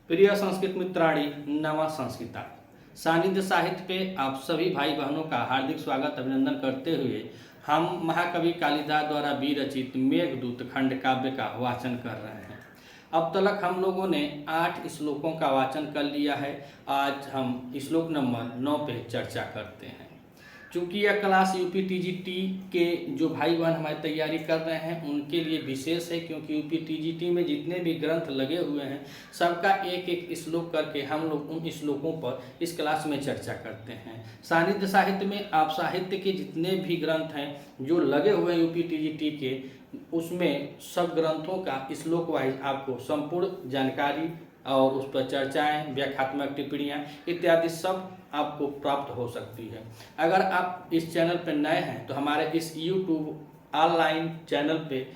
प्रिय संस्कृत मित्राणी नवा संस्कृता सानिध्य साहित्य पे आप सभी भाई बहनों का हार्दिक स्वागत अभिनंदन करते हुए हम महाकवि कालिदास द्वारा विरचित मेघदूत खंड काव्य का वाचन कर रहे हैं। अब तक हम लोगों ने 8 श्लोकों का वाचन कर लिया है। आज हम श्लोक नंबर 9 पे चर्चा करते हैं। चूँकि यह क्लास यूपीटीजीटी के जो भाई बहन हमारी तैयारी कर रहे हैं उनके लिए विशेष है, क्योंकि यूपीटीजीटी में जितने भी ग्रंथ लगे हुए हैं सबका एक एक श्लोक करके हम लोग उन श्लोकों पर इस क्लास में चर्चा करते हैं। सानिध्य साहित्य में आप साहित्य के जितने भी ग्रंथ हैं जो लगे हुए हैं यूपीटीजीटी के, उसमें सब ग्रंथों का श्लोक वाइज आपको संपूर्ण जानकारी और उस पर चर्चाएँ, व्याख्यात्मक टिप्पणियाँ इत्यादि सब आपको प्राप्त हो सकती है। अगर आप इस चैनल पर नए हैं तो हमारे इस YouTube ऑनलाइन चैनल पे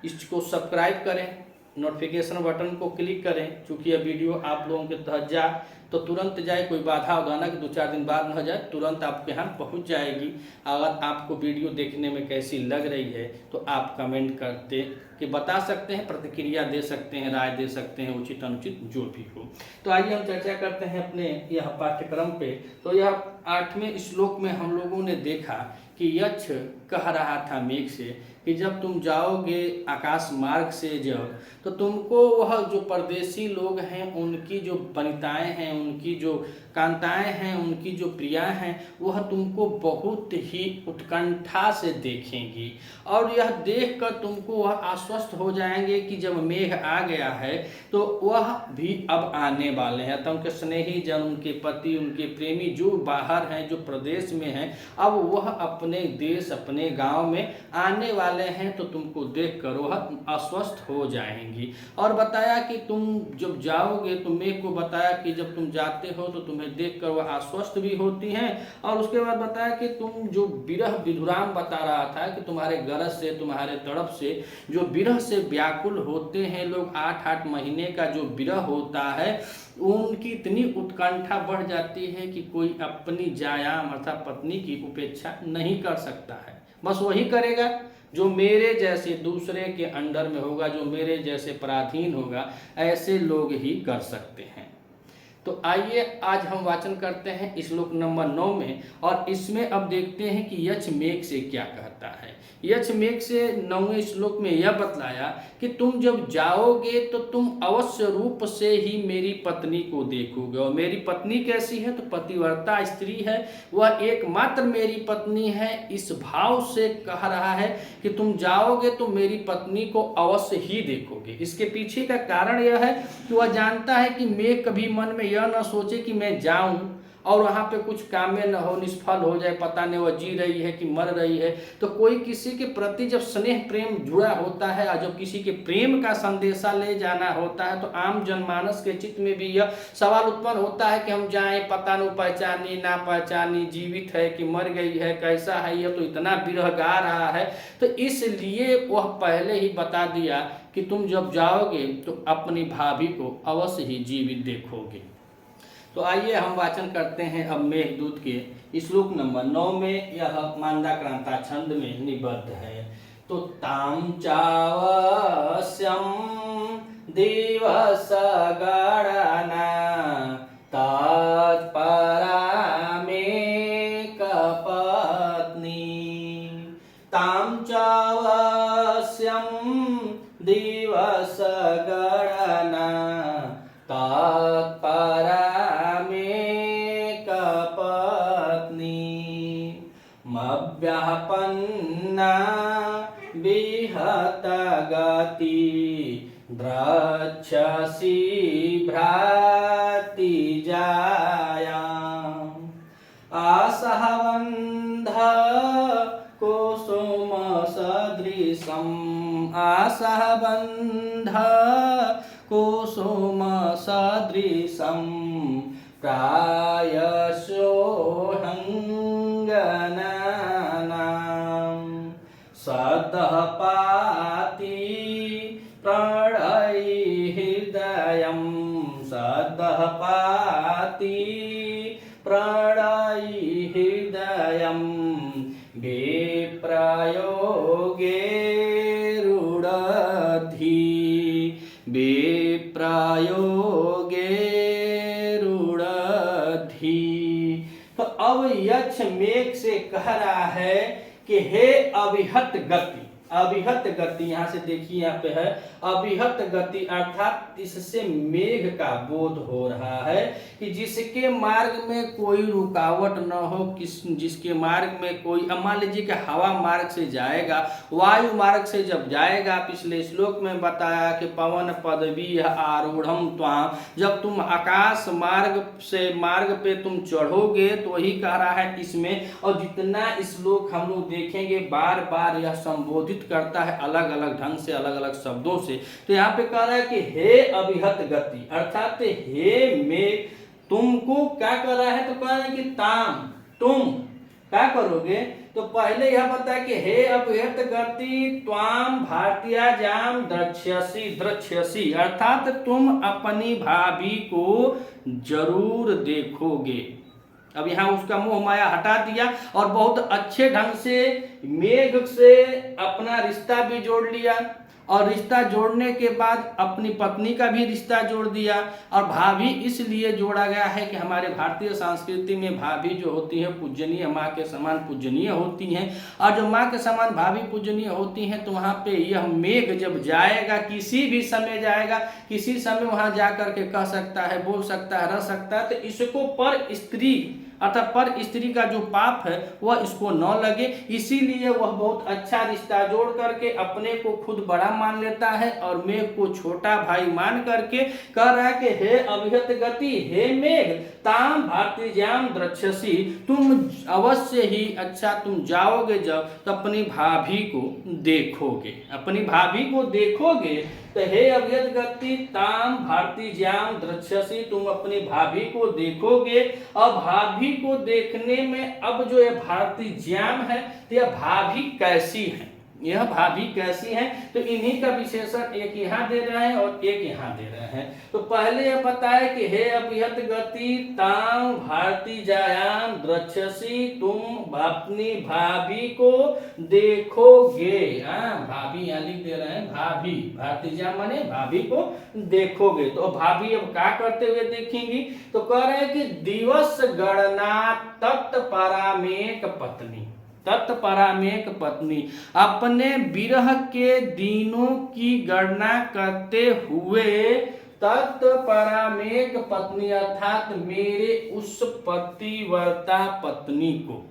इसको सब्सक्राइब करें, नोटिफिकेशन बटन को क्लिक करें। चूँकि यह वीडियो आप लोगों के तहत जाए तो तुरंत जाए, कोई बाधा उदाना कि 2-4 दिन बाद न जाए, तुरंत आपके यहाँ पहुँच जाएगी। अगर आपको वीडियो देखने में कैसी लग रही है तो आप कमेंट करते कि बता सकते हैं, प्रतिक्रिया दे सकते हैं, राय दे सकते हैं, उचित अनुचित जो भी हो। तो आइए हम चर्चा करते हैं अपने यह पाठ्यक्रम पे। तो यह 8वें श्लोक में हम लोगों ने देखा कि यक्ष कह रहा था मेघ से कि जब तुम जाओगे आकाश मार्ग से जब, तो तुमको वह जो परदेशी लोग हैं उनकी जो वनिताएं हैं, उनकी जो कांताएं हैं, उनकी जो प्रियाएं हैं, वह तुमको बहुत ही उत्कंठा से देखेंगी और यह देखकर तुमको वह आश्वस्त हो जाएंगे कि जब मेघ आ गया है तो वह भी अब आने वाले हैं। तो उनके स्नेही जन, उनके पति, उनके प्रेमी जो बाहर हैं, जो प्रदेश में हैं, अब वह अपने देश, अपने गांव में आने वाले हैं। तो तुमको देखकर वह आश्वस्त हो जाएंगी। और बताया कि तुम जब जाओगे तो मेघ को बताया कि जब तुम जाते हो तो तुम्हें देखकर वह आश्वस्त भी होती हैं। और उसके बाद बताया कि तुम जो विरह विधुराम बता रहा था कि तुम्हारे गरज से, तुम्हारे तड़प से जो विरह से व्याकुल होते हैं लोग, 8-8 महीने का जो विरह होता है, उनकी इतनी उत्कंठा बढ़ जाती है कि कोई अपनी जायाम अर्थात पत्नी की उपेक्षा नहीं कर सकता है। बस वही करेगा जो मेरे जैसे दूसरे के अंडर में होगा, जो मेरे जैसे पराधीन होगा, ऐसे लोग ही कर सकते हैं। तो आइए आज हम वाचन करते हैं श्लोक नंबर 9 में, और इसमें अब देखते हैं कि यक्ष मेघ से क्या कहता है। यक्ष मेघ से 9वें श्लोक में यह बतलाया कि तुम जब जाओगे तो तुम अवश्य रूप से ही मेरी पत्नी को देखोगे। और मेरी पत्नी कैसी है? तो पतिव्रता स्त्री है, वह एकमात्र मेरी पत्नी है। इस भाव से कह रहा है कि तुम जाओगे तो मेरी पत्नी को अवश्य ही देखोगे। इसके पीछे का कारण यह है कि वह जानता है कि मेघ कभी मन में यह न सोचे कि मैं जाऊं और वहाँ पे कुछ काम में न हो, निष्फल हो जाए, पता नहीं वह जी रही है कि मर रही है। तो कोई किसी के प्रति जब स्नेह प्रेम जुड़ा होता है और जब किसी के प्रेम का संदेशा ले जाना होता है तो आम जनमानस के चित्त में भी यह सवाल उत्पन्न होता है कि हम जाएं, पता नहीं पहचानी ना पहचानी, जीवित है कि मर गई है, कैसा है, यह तो इतना विरह गा रहा है। तो इसलिए वह पहले ही बता दिया कि तुम जब जाओगे तो अपनी भाभी को अवश्य ही जीवित देखोगे। तो आइए हम वाचन करते हैं अब मेघदूत के श्लोक नंबर 9 में। यह मांदाक्रांता छंद में निबद्ध है। तो ताम चावस्यम दिवस गणना तत्परा में कपत्नी। ताम चावस्यम दिवस गणना तत्परा मव्यापन्ना विहत गति द्रक्षसि भ्राति जाया। आसहबन्ध कुसुम सदृशम्, आसहबन्ध कुसुम सदृशम् प्रायशोऽहङ्गनानां सदः पाति प्रणयि हृदयं, सदः पाति प्रणयि हृदयं विप्रयोगे रूढधि विप्र अयोगे रूढ़धि। तो अब यक्ष मेघ से कह रहा है कि हे अविहत गति, अविहत गति, यहां से देखिए यहाँ पे है अविहत गति, अर्थात इससे मेघ का बोध हो रहा है कि जिसके मार्ग में कोई रुकावट न हो, जिसके मार्ग में कोई, मान लीजिए कि हवा मार्ग से जाएगा, वायु मार्ग से जब जाएगा, पिछले श्लोक में बताया कि पवन पदवी आरूढ़म त्वाम, जब तुम आकाश मार्ग पे तुम चढ़ोगे, तो वही कह रहा है इसमें। और जितना श्लोक हम लोग देखेंगे बार बार यह संबोधित करता है अलग अलग ढंग से, अलग अलग शब्दों से। तो यहाँ पे कह रहा है कि हे अविहत गति, अर्थात हे मेघ, तुमको क्या कर रहा है, तो कह रहा है कि ताम, तुम क्या करोगे। तो पहले यह बताया कि हे अविहत गति त्वाम भारतीयाजाम द्रक्ष्यसि, अर्थात तुम अपनी भाभी को जरूर देखोगे। अब यहाँ उसका मोह माया हटा दिया और बहुत अच्छे ढंग से मेघ से अपना रिश्ता भी जोड़ लिया, और रिश्ता जोड़ने के बाद अपनी पत्नी का भी रिश्ता जोड़ दिया। और भाभी इसलिए जोड़ा गया है कि हमारे भारतीय संस्कृति में भाभी जो होती है पूजनीय, माँ के समान पूजनीय होती हैं। और जो माँ के समान भाभी पूजनीय होती हैं, तो वहाँ पे यह मेघ जब जाएगा, किसी भी समय जाएगा, किसी समय वहाँ जा करके कह सकता है, बोल सकता है, रह सकता है, तो इसको पर स्त्री अर्थात पर स्त्री का जो पाप है वह इसको न लगे, इसीलिए वह बहुत अच्छा रिश्ता जोड़ करके अपने को खुद बड़ा मान लेता है और मेघ को छोटा भाई मान करके कह रहा है कि हे अविहत गति, हे मेघ, ताम भारतीजाम द्रक्ष्यसि, तुम अवश्य ही, अच्छा तुम जाओगे जब, तो अपनी भाभी को देखोगे, अपनी भाभी को देखोगे। तो हे अविहत गति ताम भारतीजाम द्रक्ष्यसि, तुम अपनी भाभी को देखोगे। और भाभी को देखने में अब जो ये भारतीजाम है, तो यह भाभी कैसी है, यह भाभी कैसी है, तो इन्हीं का विशेषण एक यहाँ दे रहे हैं और एक यहाँ दे रहे हैं। तो पहले यह बताया कि हे अविहत गति ताम भारतीजायाम द्रक्ष्यसि, तुम अपनी भाभी को देखोगे। भाभी यहाँ लिख दे रहे हैं, भाभी, भारतीजा माने भाभी को देखोगे। तो भाभी अब क्या करते हुए देखेंगी, तो कह रहे हैं कि दिवस गणना तत्परामेक पत्नी, तत्परामेक पत्नी, अपने विरह के दिनों की गणना करते हुए तत्परामेक पत्नी, अर्थात मेरे उस पतिव्रता पत्नी को,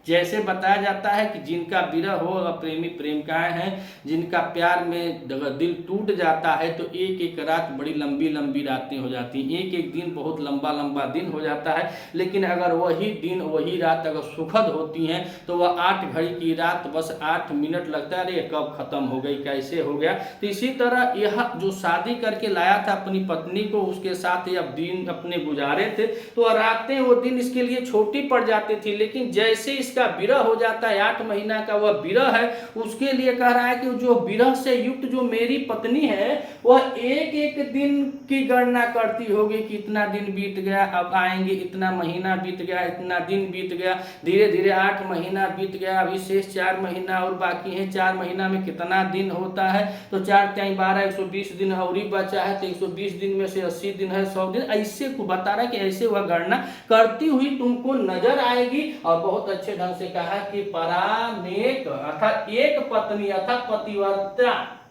जैसे बताया जाता है कि जिनका विरह हो, प्रेमी प्रेमिकाएं हैं, जिनका प्यार में दिल टूट जाता है, तो एक एक रात बड़ी लंबी लंबी रातें हो जाती हैं, एक एक दिन बहुत लंबा लंबा दिन हो जाता है। लेकिन अगर वही दिन वही रात अगर सुखद होती हैं, तो वह 8 घड़ी की रात बस 8 मिनट लगता है, अरे कब खत्म हो गई, कैसे हो गया। तो इसी तरह यह जो शादी करके लाया था अपनी पत्नी को, उसके साथ ये दिन अपने गुजारे थे, तो रातें वो दिन इसके लिए छोटी पड़ जाती थी। लेकिन जैसे इसका विरह हो जाता है, 8 महीना का वह विरह है, उसके लिए कह रहा है कि जो विरह से युक्त जो मेरी पत्नी है, वह एक एक दिन की गणना करती होगी कि इतना दिन बीत गया, अब आएंगे, इतना महीना बीत गया, इतना दिन बीत गया, धीरे धीरे 8 महीना बीत गया, अभी शेष 4 महीना और बाकी है। 4 महीना में कितना दिन होता है, तो 4 × 12 120 दिन और ही बचा है, तो 120 दिन में से 80 दिन है, 100 दिन, ऐसे को बता रहा है कि ऐसे वह गणना करती हुई तुमको नजर आएगी। और बहुत अच्छे ढंग से कहा कि परामेक अर्थात एक पत्नी, अर्थात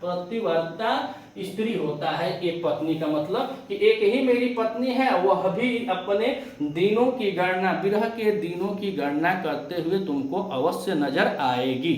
पतिव्रता स्त्री होता है एक पत्नी का मतलब कि एक ही मेरी पत्नी है, वह भी अपने दिनों की गणना, विरह के दिनों की गणना करते हुए तुमको अवश्य नजर आएगी।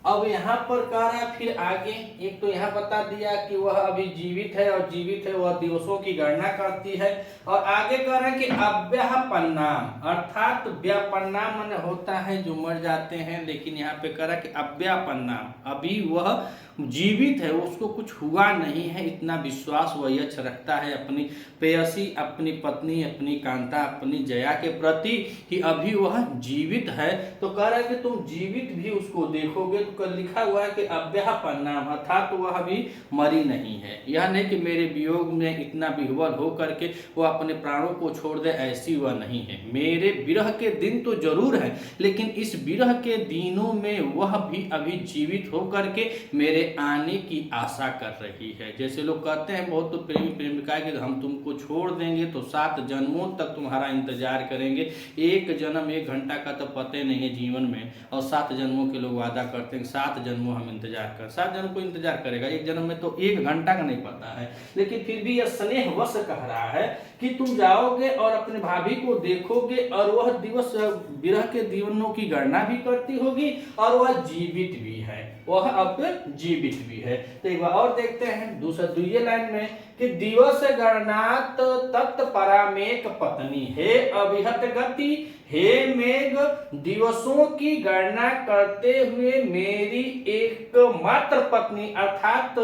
अब यहाँ पर कह रहा है फिर आगे, एक तो यहाँ बता दिया कि वह अभी जीवित है और जीवित है वह दिवसों की गणना करती है। और आगे कह रहा है कि अव्यापन्नाम, अर्थात व्यापन्नाम मन होता है जो मर जाते हैं, लेकिन यहाँ पे कह रहा है कि अव्यापन्नाम, अभी वह जीवित है, उसको कुछ हुआ नहीं है, इतना विश्वास वह यक्ष रखता है अपनी प्रेयसी, अपनी पत्नी, अपनी कांता, अपनी जया के प्रति कि अभी वह जीवित है। तो कह रहा है कि तुम जीवित भी उसको देखोगे। तो कल लिखा हुआ है कि अव्यापन्नाम, अर्थात तो वह अभी मरी नहीं है, यह नहीं कि मेरे वियोग में इतना विह्वल हो करके वह अपने प्राणों को छोड़ दे, ऐसी वह नहीं है। मेरे विरह के दिन तो जरूर है, लेकिन इस विरह के दिनों में वह भी अभी जीवित हो करके मेरे आने की आशा कर रही है। जैसे लोग कहते हैं बहुत तो प्रेमी प्रेमिका कि हम तुमको छोड़ देंगे तो 7 जन्मों तक तुम्हारा इंतजार करेंगे। 1 जन्म 1 घंटा का तो पता ही नहीं है जीवन में, और 7 जन्मों के लोग वादा करते हैं 7 जन्मों हम इंतजार कर। 7 जन्म को इंतजार करेगा, 1 जन्म में तो 1 घंटा का नहीं पता है। लेकिन फिर भी यह स्नेहवश कह रहा है कि तुम जाओगे और अपने भाभी को देखोगे, और वह दिवस विरह के दिनों की गणना भी करती होगी, और वह जीवित भी है, वह अब जीवित भी है। तो एक बार और देखते हैं दूसरी लाइन में कि दिवस गणनात तत्परामेक पत्नी, हे अविहत गति हे मेघ, दिवसों की गणना करते हुए मेरी एकमात्र पत्नी अर्थात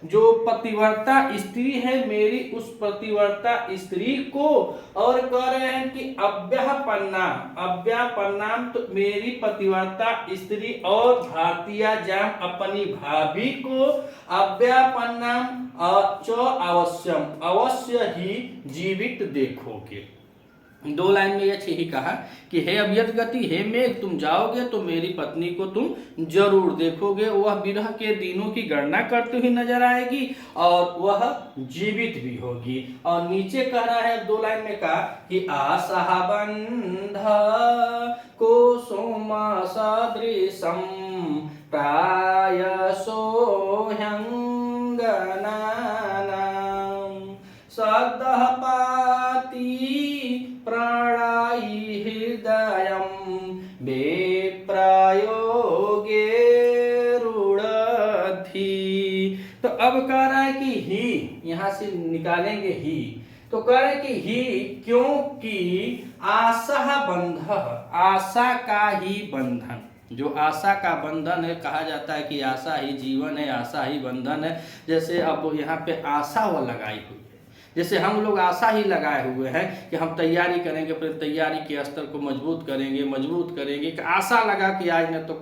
जो पतिव्रता स्त्री है मेरी उस पतिव्रता स्त्री को, और कह रहे हैं कि अव्यापन्नाम तो मेरी पतिव्रता स्त्री और भारतीय जाम अपनी भाभी को, अव्यापन्नाम च अवश्यम अवश्य ही जीवित देखोगे। 2 लाइन में यही कहा कि हे अभियत गति हे मेघ, तुम जाओगे तो मेरी पत्नी को तुम जरूर देखोगे, वह विरह के दिनों की गणना करते हुए नजर आएगी और वह जीवित भी होगी। और नीचे कह रहा है 2 लाइन में कहा कि आशा बंध कुसुम सदृशम प्रायसो ह्यंगनानां सदः पाति प्राणाई हृदयं बेप्रायोगे रुणधि। तो अब कह रहा है कि ही, यहां से निकालेंगे ही, तो कह रहे कि ही क्योंकि आशा बंध, आशा का ही बंधन, जो आशा का बंधन है, कहा जाता है कि आशा ही जीवन है, आशा ही बंधन है। जैसे अब यहाँ पे आशा वो लगाई हुई है, जैसे हम लोग आशा ही लगाए हुए हैं कि हम तैयारी करेंगे, अपनी तैयारी के स्तर को मजबूत करेंगे कि आशा लगा कि आज न तो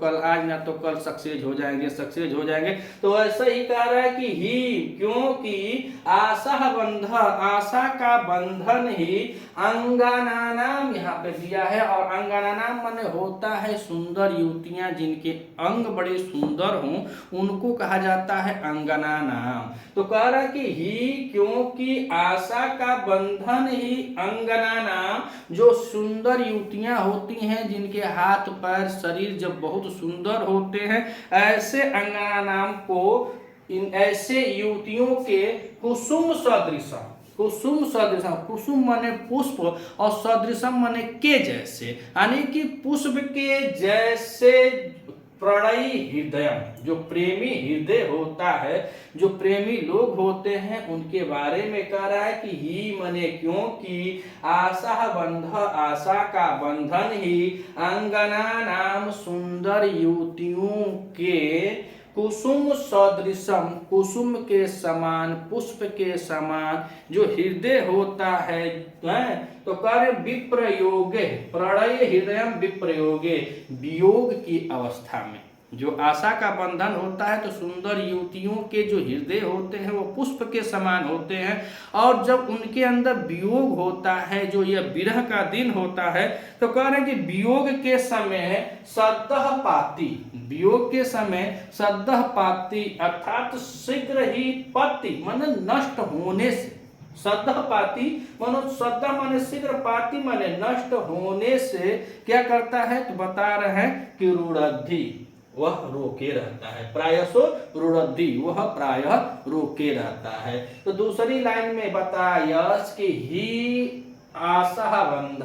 कल सक्सेस हो जाएंगे। तो ऐसा ही कह रहा है कि ही क्योंकि आशा का बंधन ही अंगनानाम यहाँ पे दिया है, और अंगनानाम माने होता है सुंदर युवतियां जिनके अंग बड़े सुंदर हों, उनको कहा जाता है अंगनानाम। तो कह रहा है कि ही क्योंकि आशा का बंधन ही अंगनानाम, जो सुंदर युवतियां होती हैं जिनके हाथ पैर शरीर जब बहुत सुंदर होते हैं, ऐसे अंगनानाम को, इन ऐसे युवतियों के कुसुम सदृशम, कुसुम माने पुष्प और सदृशम माने के जैसे, यानी कि पुष्प के जैसे प्रणयी हृदय, जो प्रेमी हृदय होता है, जो प्रेमी लोग होते हैं, उनके बारे में कह रहा है कि ही मने क्योंकि आशा बंध, आशा का बंधन ही अंगना नाम सुंदर युवतियों के कुसुम सदृशम, कुसुम के समान, पुष्प के समान जो हृदय होता है, तो कार्य विप्रयोगे, प्रणय हृदयम विप्रयोगे, वियोग की अवस्था में जो आशा का बंधन होता है, तो सुंदर युवतियों के जो हृदय होते हैं वो पुष्प के समान होते हैं, और जब उनके अंदर वियोग होता है, जो यह विरह का दिन होता है, तो कह रहे हैं कि वियोग के समय सद्दह पाती, वियोग के समय सद्दह पाती अर्थात शीघ्र ही पति माने नष्ट होने से, सद्दह पाती मानो सद्दह माने शीघ्र, पाती माने नष्ट होने से क्या करता है, तो बता रहे हैं कि रुणद्धि, वह रोके रहता है, प्रायसो रुणद्धि, वह प्रायः रोके रहता है। तो दूसरी लाइन में बतायस कि ही आशा बंध,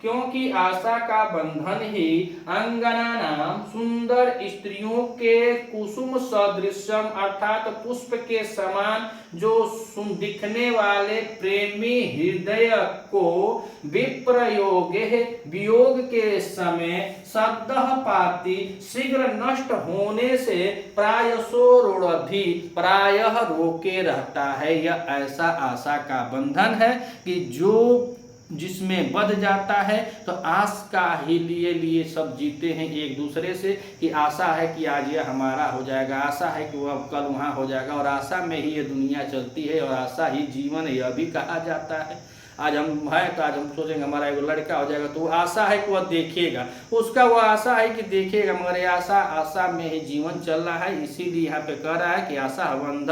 क्योंकि आशा का बंधन ही अंगना नाम सुंदर स्त्रियों के कुसुम सदृशम अर्थात पुष्प के समान जो दिखने वाले प्रेमी हृदय को विप्रयोगे, वियोग के समय सद्दह पाती शीघ्र नष्ट होने से प्रायसो रुणद्धि, प्रायः रोके रहता है। यह ऐसा आशा का बंधन है कि जो जिसमें बध जाता है, तो आस का ही लिए सब जीते हैं एक दूसरे से, कि आशा है कि आज यह हमारा हो जाएगा, आशा है कि वह कल वहाँ हो जाएगा, और आशा में ही ये दुनिया चलती है, और आशा ही जीवन यह भी कहा जाता है। आज हम हैं तो आज हम सोचेंगे हमारा एक लड़का हो जाएगा, तो वो आशा है कि वह देखेगा, उसका वो आशा है कि देखेगा, मगर ये आशा में ही जीवन चल रहा है। इसीलिए यहाँ पे कह रहा है कि आशाबंध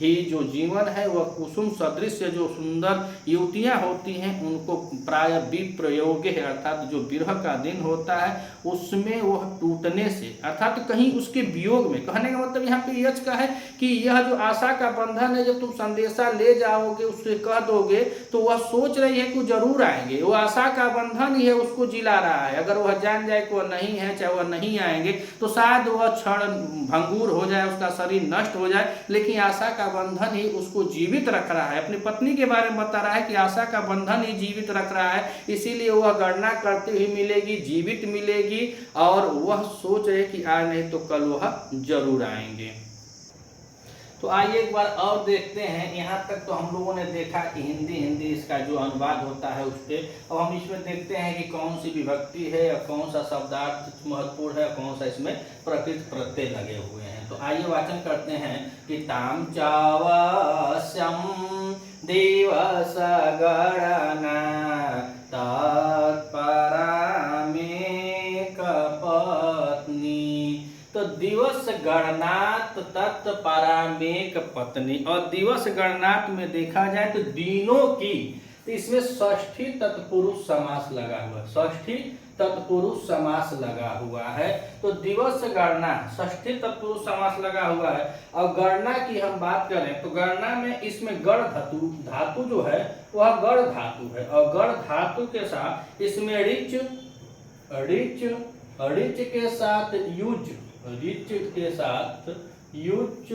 ही जो जीवन है वह कुसुम सदृश जो सुंदर युवतियाँ होती हैं उनको प्राय विप्रयोग है, अर्थात जो विरह का दिन होता है उसमें वह टूटने से, अर्थात कहीं उसके वियोग में, कहने का मतलब यहाँ पे यच का है कि यह जो आशा का बंधन है, जब तुम संदेशा ले जाओगे उससे कह दोगे तो वह सोच रही है कि जरूर आएंगे, वो आशा का बंधन ही है उसको जिला रहा है। अगर वह जान जाए कि वह नहीं है, चाहे वह नहीं आएंगे, तो शायद वह क्षण भंगुर हो जाए, उसका शरीर नष्ट हो जाए, लेकिन आशा का बंधन ही उसको जीवित रख रहा है। अपनी पत्नी के बारे में बता रहा है कि आशा का बंधन ही जीवित रख रहा है, इसीलिए वह गणना करते हुए मिलेगी, जीवित मिलेगी, और वह सोच रहे कि आज नहीं तो कल वह जरूर आएंगे। तो आइए एक बार और देखते हैं। यहाँ तक तो हम लोगों ने देखा कि हिंदी इसका जो अनुवाद होता है उस पर। अब हम इसमें देखते हैं कि कौन सी विभक्ति है और कौन सा शब्दार्थ महत्वपूर्ण है और कौन सा इसमें प्रकृत प्रत्यय लगे हुए हैं। तो आइए वाचन करते हैं कि ताम चावस्यम दिवस गणना तत्परामेक पत्नी। तो दिवस गणनात तत्परामेक पत्नी, और दिवस गणनात में देखा जाए तो दिनों की, तो इसमें षष्ठी तत्पुरुष समास लगा हुआ है, षष्ठी तत्पुरुष समास लगा हुआ है। तो दिवस गणना षष्ठी तत्पुरुष समास लगा हुआ है। और गणना की हम बात करें तो गणना में इसमें गण धातु जो है वह गण धातु है, और गण धातु के साथ इसमें ऋच के साथ युज, रिच के साथ युच,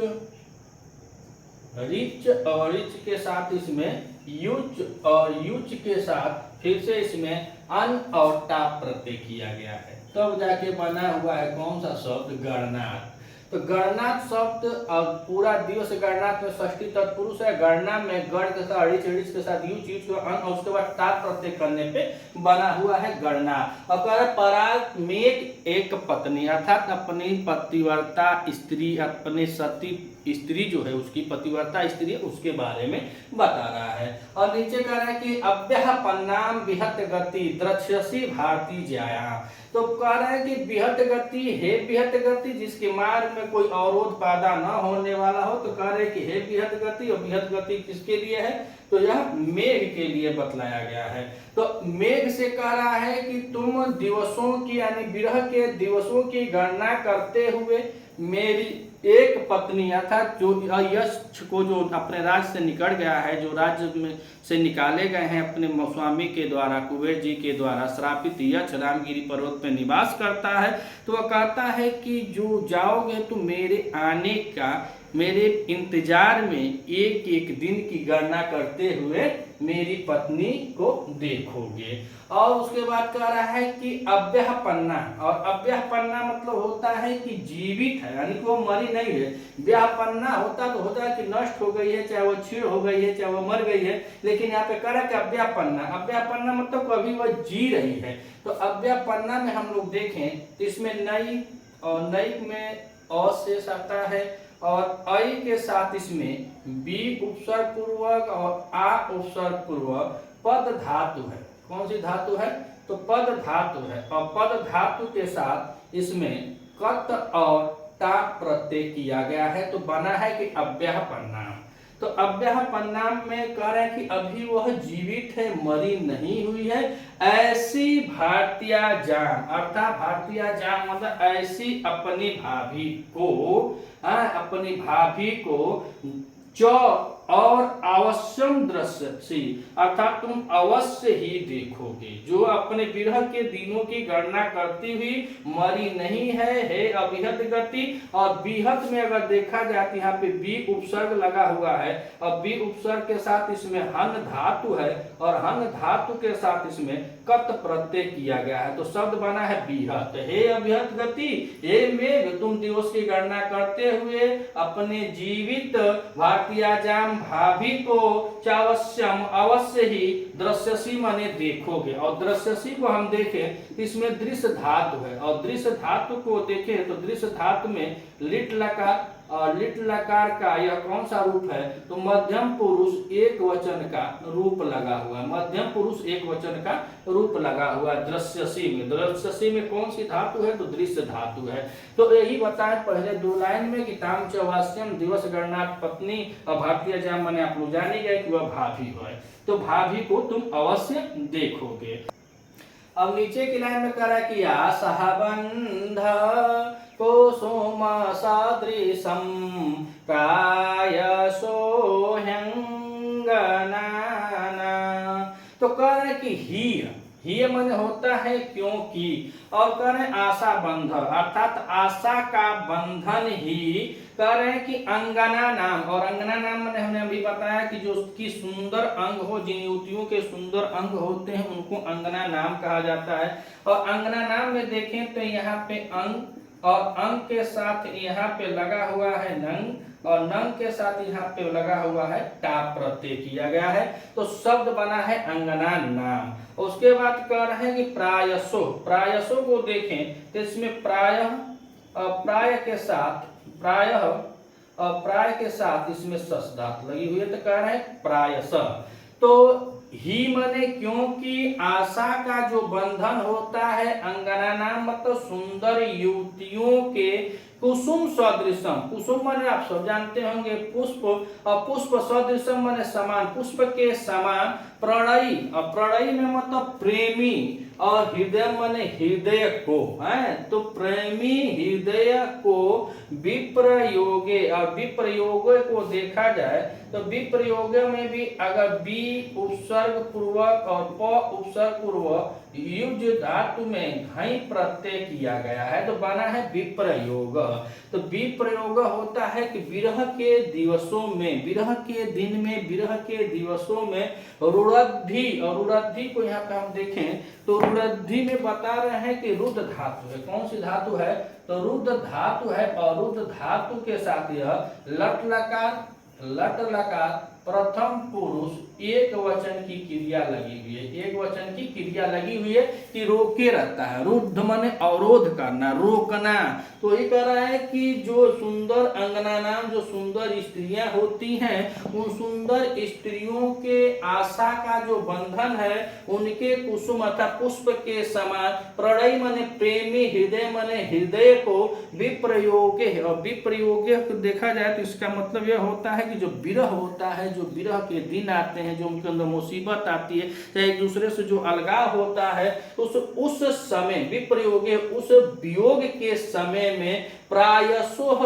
रिच और रिच के साथ इसमें युच, और युच के साथ फिर से इसमें अन और टा प्रत्यय किया गया है, तब जाके बना हुआ है कौन सा शब्द, गणनाथ। तो गणनाथ शब्द पूरा दिवस गणनाथ में षष्ठी तत्पुरुष है, गणना में गण के साथ ऋच के साथ युच अन और उसके बाद टा प्रत्यय करने पे बना हुआ है गणना। और पराग मेघ एक पत्नी, अर्थात अपनी पतिव्रता स्त्री, अपने सती स्त्री जो है उसकी पतिव्रता स्त्री है उसके बारे में बता रहा है। और नीचे कह रहा है कि अव्यह पन्नाम विहत गति द्रक्ष्यसि भारती जाया। तो कह रहा है कि विहत गति, हे विहत गति, जिसके मार्ग में कोई अवरोध पैदा न होने वाला हो, तो कह रहे कि हे विहत गति। और विहत गति किसके लिए है, तो यह मेघ के लिए बतलाया गया है। तो मेघ से कह रहा है कि तुम दिवसों की यानी विरह के दिवसों की गणना करते हुए मेरी एक पत्नी, अर्थात जो यक्ष को जो अपने राज्य से निकल गया है, जो राज्य में से निकाले गए हैं अपने स्वामी के द्वारा, कुबेर जी के द्वारा श्रापित यक्ष रामगिरी पर्वत पे निवास करता है, तो वह कहता है कि जो जाओगे तो मेरे आने का, मेरे इंतजार में एक एक दिन की गणना करते हुए मेरी पत्नी को देखोगे। और उसके बाद कह रहा है कि अव्यह पन्ना, और अव्यह पन्ना मतलब होता है कि जीवित है, यानी कि वो मरी नहीं है। व्याह पन्ना होता तो होता है कि नष्ट हो गई है, चाहे वो छीड़ हो गई है, चाहे वो मर गई है, लेकिन यहाँ पे कह रहा है कि अव्यह पन्ना, अव्यह पन्ना मतलब अभी वह जी रही है। तो अव्यह पन्ना में हम लोग देखें तो इसमें नई, और नई में अ शेष आता है, और आई के साथ इसमें बी उपसर्ग पूर्वक और आ उपसर्ग पूर्वक पद धातु है। कौन सी धातु है, तो पद धातु है, और पद धातु के साथ इसमें कत और ता प्रत्यय किया गया है, तो बना है कि अव्यह पन्नाम। तो अव्यह पन्नाम में कह रहे हैं कि अभी वह जीवित है, मरी नहीं हुई है। ऐसी भारतीय जान, अर्थात भारतीय जान मतलब ऐसी अपनी भाभी को, अपनी भाभी को चौ और अवश्यम दृश्यसी, अर्थात तुम अवश्य ही देखोगे, जो अपने विरह के दिनों की गणना करती हुई मरी नहीं है, हे अविहत गति। और विहत में अगर देखा जाए तो यहाँ पे बी उपसर्ग लगा हुआ है, और बी उपसर्ग के साथ इसमें हन धातु है, और हन धातु के साथ इसमें कत प्रत्यय किया गया है, तो शब्द बना है विहत। हे अविहत गति, हे मेघ, तुम दिवस की गणना करते हुए अपने जीवित भारतीय जाम भाभी को चावश्यम अवश्य ही दृश्यसी माने देखोगे। और दृश्यसी को हम देखें इसमें दृश्य धातु है, और दृश्य धातु को देखें तो दृश्य धातु में लिट लकार और लिट लकार का यह कौन सा रूप है? तो मध्यम पुरुष एक वचन का रूप लगा हुआ है, मध्यम पुरुष एक वचन का रूप लगा हुआ है दृश्यसी में। दृश्यसी में कौन सी धातु है? तो दृश्य धातु है। तो यही बताएं पहले दो लाइन में कि ताम चौवास्यम दिवस गणनाथ पत्नी और भारतीय जाम माने आप लोग जाने गए कि वह भाभी है, तो भाभी को तुम अवश्य देखोगे। अब नीचे की लाइन में करा किया सहबंध कुसुम सदृशम प्रायसो ह्यंगनाना। तो कह रहे कि ही मन होता है क्योंकि, और कह रहे आशा बंध अर्थात आशा का बंधन ही, कह रहे हैं कि अंगना नाम, और अंगना नाम मैंने हमने अभी बताया कि जो उसकी सुंदर अंग हो, जिन युवतियों के सुंदर अंग होते हैं उनको अंगना नाम कहा जाता है। और अंगना नाम में देखें तो यहाँ पे अंग, और अंग के साथ यहाँ पे लगा हुआ है नंग, और नंग के साथ यहाँ पे लगा हुआ है टा प्रत्यय किया गया है, तो शब्द बना है अंगना नाम। उसके बाद कह रहे हैं कि प्रायसो, प्रायसो को देखें तो इसमें प्राय के साथ प्राय के साथ इसमें सस धातु लगी हुई है, तो कह रहे हैं प्रायस। तो ही माने क्योंकि आशा का जो बंधन होता है, अंगना नाम मतलब सुंदर युवतियों के कुसुम सदृशम, कुसुम माने आप सब जानते होंगे पुष्प, और पुष्प सदृशम माने समान, पुष्प के समान, प्रणयी, और प्रणयी में मतलब प्रेमी, और हृदय माने हृदय को है, तो प्रेमी हृदय को विप्रयोगे, और विप्रयोगे को देखा जाए तो विप्रयोगे में भी अगर बी उपसर्ग पूर्वक और प उपसर्ग पूर्वक युज धातु में घई प्रत्यय किया गया है तो बना है विप्रयोग। तो विप्रयोग होता है कि विरह के दिवसों में, विरह के दिन में, विरह के दिवसों में रुद्धि, और रुद्धि को यहाँ पे हम देखें तो रुद्धि में बता रहे हैं कि रुद्ध धातु है। कौन सी धातु है? तो रुद्ध धातु है, और रुद्ध धातु के साथ यह लट लकार प्रथम पुरुष एक वचन की क्रिया लगी हुई है, एक वचन की क्रिया लगी हुई है कि रोके रहता है। रुद्ध माने अवरोध करना, रोकना। तो ये कह रहा है कि जो सुंदर अंगना नाम, जो सुंदर स्त्रियां होती हैं, उन सुंदर स्त्रियों के आशा का जो बंधन है, उनके कुसुम अर्थात पुष्प के समान, प्रणय माने प्रेमी, हृदय माने हृदय को, विप्रयोगे, और विप्रयोगे को देखा जाए तो इसका मतलब यह होता है कि जो विरह होता है, जो विरह के दिन आते हैं, जो उनके अंदर मुसीबत आती है, चाहे एक दूसरे से जो अलगाव होता है, उस समय विप्रयोगे, उस वियोग के समय में प्रायशः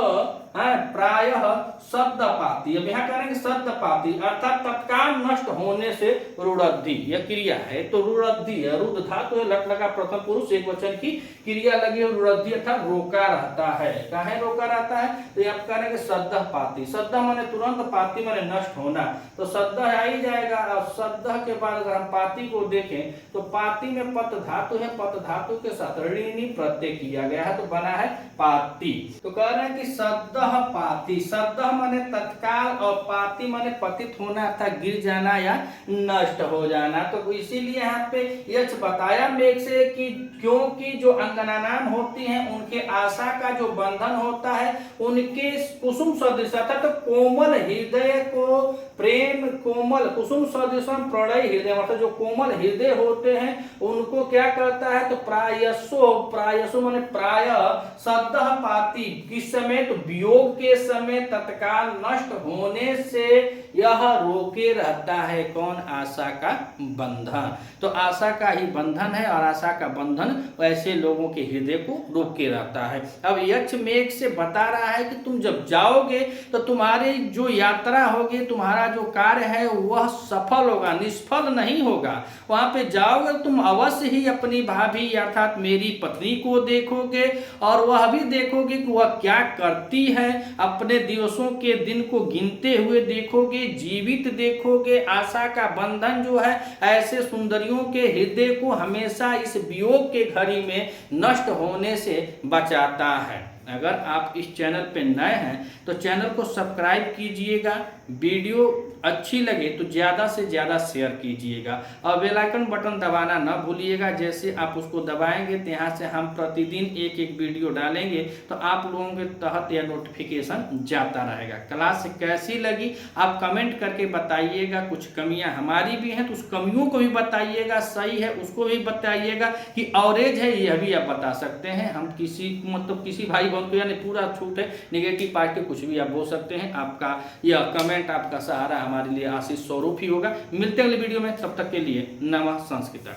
प्रायः शब्दपाती, अब यहाँ करेंगे शब्दपाती अर्थात तत्काल नष्ट होने से रुद्धि यह क्रिया है। तो रुद्धि है, रुद्ध धातु है, लट लगा प्रथम पुरुष एक वचन की क्रिया लगी है, रुद्धि अर्थात रोका रहता है। काहे रोका रहता है? तो आप करेंगे शब्दपाती, शब्द माने तुरंत, पाती माने नष्ट होना, तो शब्द आ ही जाएगा। और शब्द के बाद अगर हम पाती को देखें तो पाती में पत धातु है, पत धातु के साथ ऋणी प्रत्यय किया गया है तो बना है पाती। तो कह रहे हैं कि शब्द पाती, शब्द माने तत्काल और पाती माने पतित होना अर्थात गिर जाना या नष्ट हो जाना। तो इसीलिए यहाँ पे यह बताया मेघ से कि क्योंकि जो अंगना नाम होती हैं उनके आशा का जो बंधन होता है, उनके कुसुम सदृश अर्थात तो कोमल हृदय को, प्रेम कोमल, कुसुम सदृशम प्रणय हृदय मतलब जो कोमल हृदय होते हैं उनको क्या करता है? तो प्रायसो माने प्राय शब्द पाती, किस समय? तो वियोग के समय तत्काल नष्ट होने से यह रोके रहता है। कौन? आशा का बंधन। तो आशा का ही बंधन है, और आशा का बंधन वैसे लोगों के हृदय को रोके रहता है। अब यक्ष मेघ से बता रहा है कि तुम जब जाओगे तो तुम्हारी जो यात्रा होगी, तुम्हारा जो कार्य है वह सफल होगा, निष्फल नहीं होगा। वहां पे जाओगे तुम अवश्य ही अपनी भाभी अर्थात मेरी पत्नी को देखोगे, और वह भी देखोगे कि वह क्या करती है, अपने दिवसों के दिन को गिनते हुए देखोगे, जीवित देखोगे। आशा का बंधन जो है ऐसे सुंदरियों के हृदय को हमेशा इस वियोग के घड़ी में नष्ट होने से बचाता है। अगर आप इस चैनल पे नए हैं तो चैनल को सब्सक्राइब कीजिएगा, वीडियो अच्छी लगे तो ज़्यादा से ज़्यादा शेयर कीजिएगा और बेल आइकन बटन दबाना न भूलिएगा। जैसे आप उसको दबाएंगे तो यहाँ से हम प्रतिदिन एक एक वीडियो डालेंगे तो आप लोगों के तहत यह नोटिफिकेशन जाता रहेगा। क्लास कैसी लगी आप कमेंट करके बताइएगा। कुछ कमियां हमारी भी हैं तो उस कमियों को भी बताइएगा, सही है उसको भी बताइएगा, कि अवरेज है यह भी आप बता सकते हैं। हम किसी किसी भाई बहन को यानी पूरा छूट है, निगेटिव पार्ट कुछ भी आप बोल सकते हैं। आपका यह कमेंट आपका सहारा हमारे लिए आशीष स्वरूप ही होगा। मिलते हैं अगले वीडियो में, तब तक के लिए नमः संस्कृत।